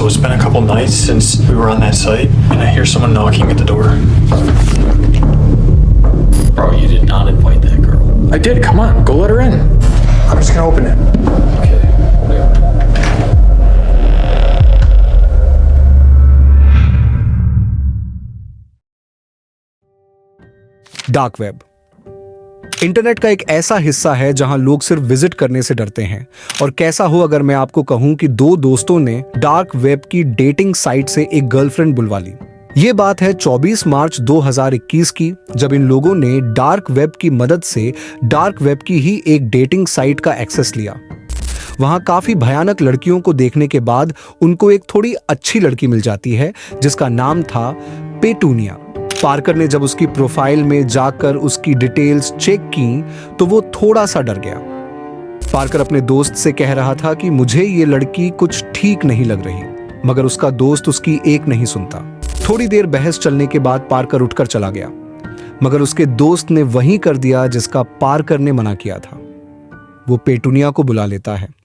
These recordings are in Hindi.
So it's been a couple nights since we were on that site, and I hear someone knocking at the door. Bro, you did not invite that girl. I did. Come on, go let her in. I'm just gonna open it. Okay. Dark web internet का एक ऐसा हिस्सा है जहां लोग सिर्फ विजिट करने से डरते हैं। और कैसा हो अगर मैं आपको कहूं कि दो दोस्तों ने डार्क वेब की डेटिंग साइट से एक गर्लफ्रेंड बुलवा ली। ये बात है 24 मार्च 2021 की, जब इन लोगों ने डार्क वेब की मदद से डार्क वेब की ही एक डेटिंग साइट का एक्सेस लिया। वहां काफी भयानक लड़कियों को देखने के बाद उनको एक थोड़ी अच्छी लड़की मिल जाती है जिसका नाम था पेटूनिया। पार्कर ने जब उसकी प्रोफाइल में जाकर उसकी डिटेल्स चेक की तो वो थोड़ा सा डर गया। पार्कर अपने दोस्त से कह रहा था कि मुझे ये लड़की कुछ ठीक नहीं लग रही, मगर उसका दोस्त उसकी एक नहीं सुनता। थोड़ी देर बहस चलने के बाद पार्कर उठकर चला गया, मगर उसके दोस्त ने वही कर दिया जिसका पार्कर ने मना किया था। वो पेटूनिया को बुला लेता है।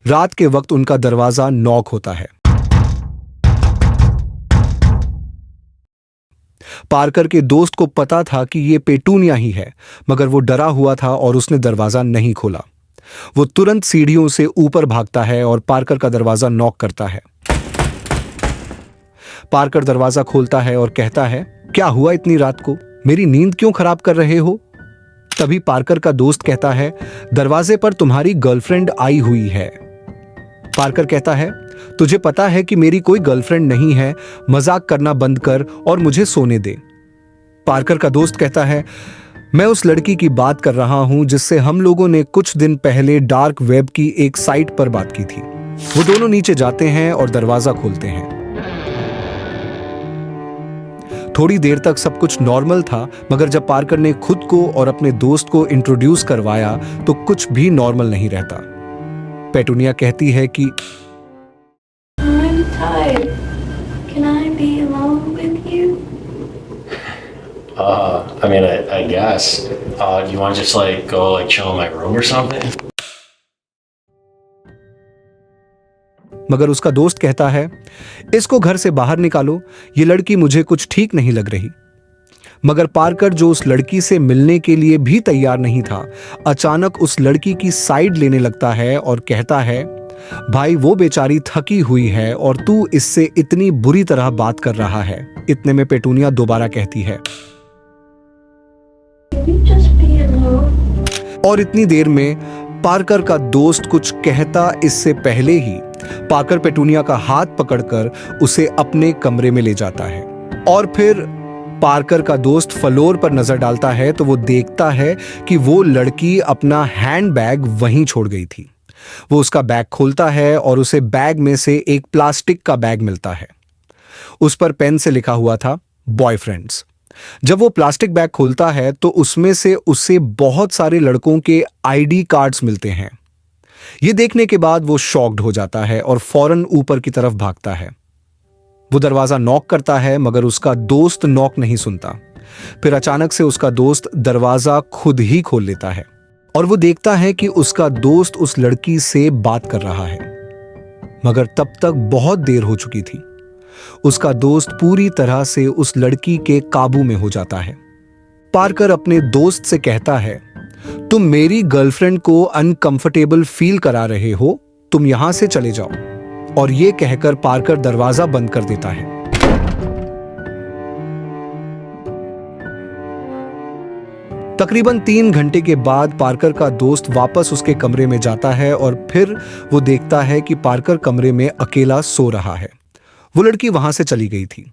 रात के वक्त उनका दरवाजा नॉक होता है। पार्कर के दोस्त को पता था कि यह पेटूनिया ही है, मगर वो डरा हुआ था और उसने दरवाजा नहीं खोला। वो तुरंत सीढ़ियों से ऊपर भागता है और पार्कर का दरवाजा नॉक करता है। पार्कर दरवाजा खोलता है और कहता है, क्या हुआ इतनी रात को? मेरी नींद क्यों खराब कर रहे हो? तभी पार्कर का दोस्त कहता है, दरवाजे पर तुम्हारी गर्लफ्रेंड आई हुई है। पार्कर कहता है, तुझे पता है कि मेरी कोई गर्लफ्रेंड नहीं है, मजाक करना बंद कर और मुझे सोने दे। पार्कर का दोस्त कहता है, मैं उस लड़की की बात कर रहा हूं जिससे हम लोगों ने कुछ दिन पहले डार्क वेब की एक साइट पर बात की थी। वो दोनों नीचे जाते हैं और दरवाजा खोलते हैं। थोड़ी देर तक सब कुछ नॉर्मल था, मगर जब पार्कर ने खुद को और अपने दोस्त को इंट्रोड्यूस करवाया तो कुछ भी नॉर्मल नहीं रहता। पेटूनिया कहती है कि I'm tired. Can I be alone with you? I guess. You want to just go chill in my room or something? मगर उसका दोस्त कहता है, इसको घर से बाहर निकालो, ये लड़की मुझे कुछ ठीक नहीं लग रही। मगर पार्कर, जो उस लड़की से मिलने के लिए भी तैयार नहीं था, अचानक उस लड़की की साइड लेने लगता है और कहता है, भाई वो बेचारी थकी हुई है और तू इससे इतनी बुरी तरह बात कर रहा है। इतने में पेटूनिया दोबारा कहती है, Can we just be alone? और इतनी देर में पार्कर का दोस्त कुछ कहता इससे पहले ही पार्कर पेटूनिया का हाथ पकड़कर उसे अपने कमरे में ले जाता है। और फिर पार्कर का दोस्त फ्लोर पर नजर डालता है तो वो देखता है कि वो लड़की अपना हैंडबैग वहीं छोड़ गई थी। वो उसका बैग खोलता है और उसे बैग में से एक प्लास्टिक का बैग मिलता है। उस पर पेन से लिखा हुआ था, बॉयफ्रेंड्स। जब वो प्लास्टिक बैग खोलता है तो उसमें से उसे बहुत सारे लड़कों के आईडी कार्ड्स मिलते हैं। ये देखने के बाद वो शॉक्ड हो जाता है और फौरन ऊपर की तरफ भागता है। वो दरवाजा नॉक करता है, मगर उसका दोस्त नॉक नहीं सुनता। फिर अचानक से उसका दोस्त दरवाजा खुद ही खोल लेता है और वो देखता है कि उसका दोस्त उस लड़की से बात कर रहा है, मगर तब तक बहुत देर हो चुकी थी। उसका दोस्त पूरी तरह से उस लड़की के काबू में हो जाता है। पार्कर अपने दोस्त से कहता है, तुम मेरी गर्लफ्रेंड को अनकंफर्टेबल फील करा रहे हो, तुम यहां से चले जाओ। और ये कहकर पार्कर दरवाजा बंद कर देता है। तकरीबन 3 घंटे के बाद पार्कर का दोस्त वापस उसके कमरे में जाता है और फिर वो देखता है कि पार्कर कमरे में अकेला सो रहा है। वो लड़की वहां से चली गई थी।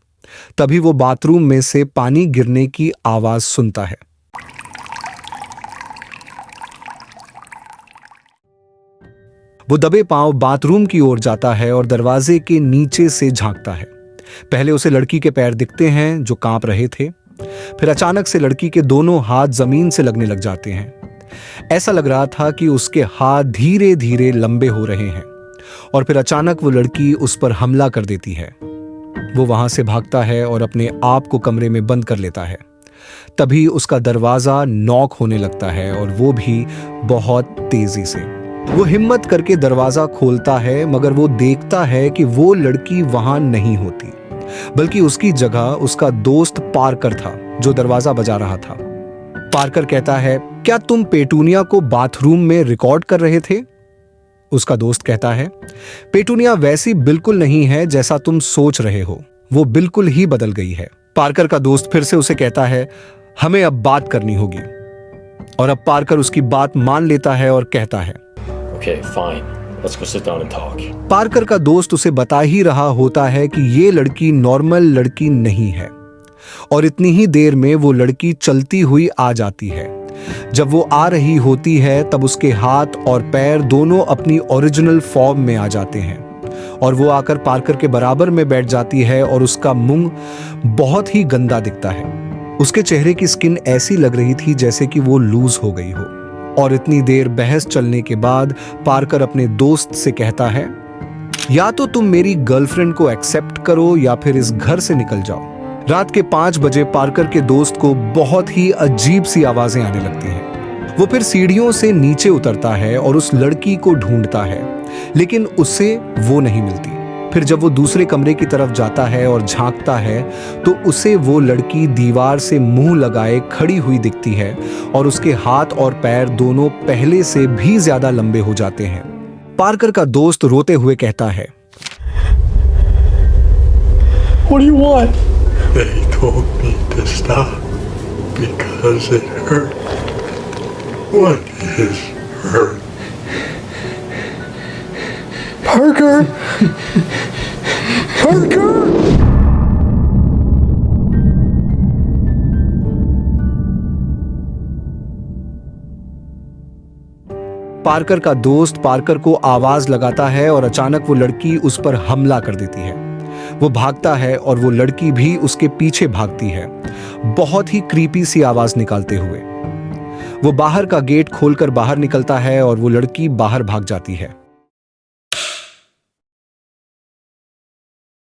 तभी वो बाथरूम में से पानी गिरने की आवाज सुनता है। वो दबे पांव बाथरूम की ओर जाता है और दरवाजे के नीचे से झांकता है। पहले उसे लड़की के पैर दिखते हैं जो कांप रहे थे। फिर अचानक से लड़की के दोनों हाथ जमीन से लगने लग जाते हैं। ऐसा लग रहा था कि उसके हाथ धीरे धीरे लंबे हो रहे हैं। और फिर अचानक वो लड़की उस पर हमला कर देती है। वो वहां से भागता है और अपने आप को कमरे में बंद कर लेता है। तभी उसका दरवाजा नॉक होने लगता है और वो भी बहुत तेजी से। वो हिम्मत करके दरवाजा खोलता है, मगर वो देखता है कि वो लड़की वहां नहीं होती, बल्कि उसकी जगह उसका दोस्त पार्कर था जो दरवाजा बजा रहा था। पार्कर कहता है, क्या तुम पेटूनिया को बाथरूम में रिकॉर्ड कर रहे थे? उसका दोस्त कहता है, पेटूनिया वैसी बिल्कुल नहीं है जैसा तुम सोच रहे हो, वो बिल्कुल ही बदल गई है। पार्कर का दोस्त फिर से उसे कहता है, हमें अब बात करनी होगी। और अब पार्कर उसकी बात मान लेता है और कहता है, Okay, fine. Let's go sit down and talk. Parker का दोस्त उसे बता ही रहा होता है कि ये लड़की नॉर्मल लड़की नहीं है और इतनी ही देर में वो लड़की चलती हुई आ जाती है। जब वो आ रही होती है तब उसके हाथ और पैर दोनों अपनी ओरिजिनल फॉर्म में आ जाते हैं और वो आकर पार्कर के बराबर में बैठ जाती है और उसका मुंह बहुत ही गंदा दिखता है। उसके चेहरे की स्किन ऐसी लग रही थी जैसे कि वो लूज हो गई हो। और इतनी देर बहस चलने के बाद पार्कर अपने दोस्त से कहता है, या तो तुम मेरी गर्लफ्रेंड को एक्सेप्ट करो या फिर इस घर से निकल जाओ। रात के 5 बजे पार्कर के दोस्त को बहुत ही अजीब सी आवाजें आने लगती हैं। वो फिर सीढ़ियों से नीचे उतरता है और उस लड़की को ढूंढता है, लेकिन उसे वो नहीं मिलती। फिर जब वो दूसरे कमरे की तरफ जाता है और झांकता है तो उसे वो लड़की दीवार से मुंह लगाए खड़ी हुई दिखती है और उसके हाथ और पैर दोनों पहले से भी ज्यादा लंबे हो जाते हैं। पार्कर का दोस्त रोते हुए कहता है, What do you want? They told me to stop because it hurt. What is hurt? Parker! Parker! Parker का दोस्त पार्कर को आवाज लगाता है और अचानक वो लड़की उस पर हमला कर देती है। वो भागता है और वो लड़की भी उसके पीछे भागती है, बहुत ही क्रीपी सी आवाज निकालते हुए। वो बाहर का गेट खोलकर बाहर निकलता है और वो लड़की बाहर भाग जाती है।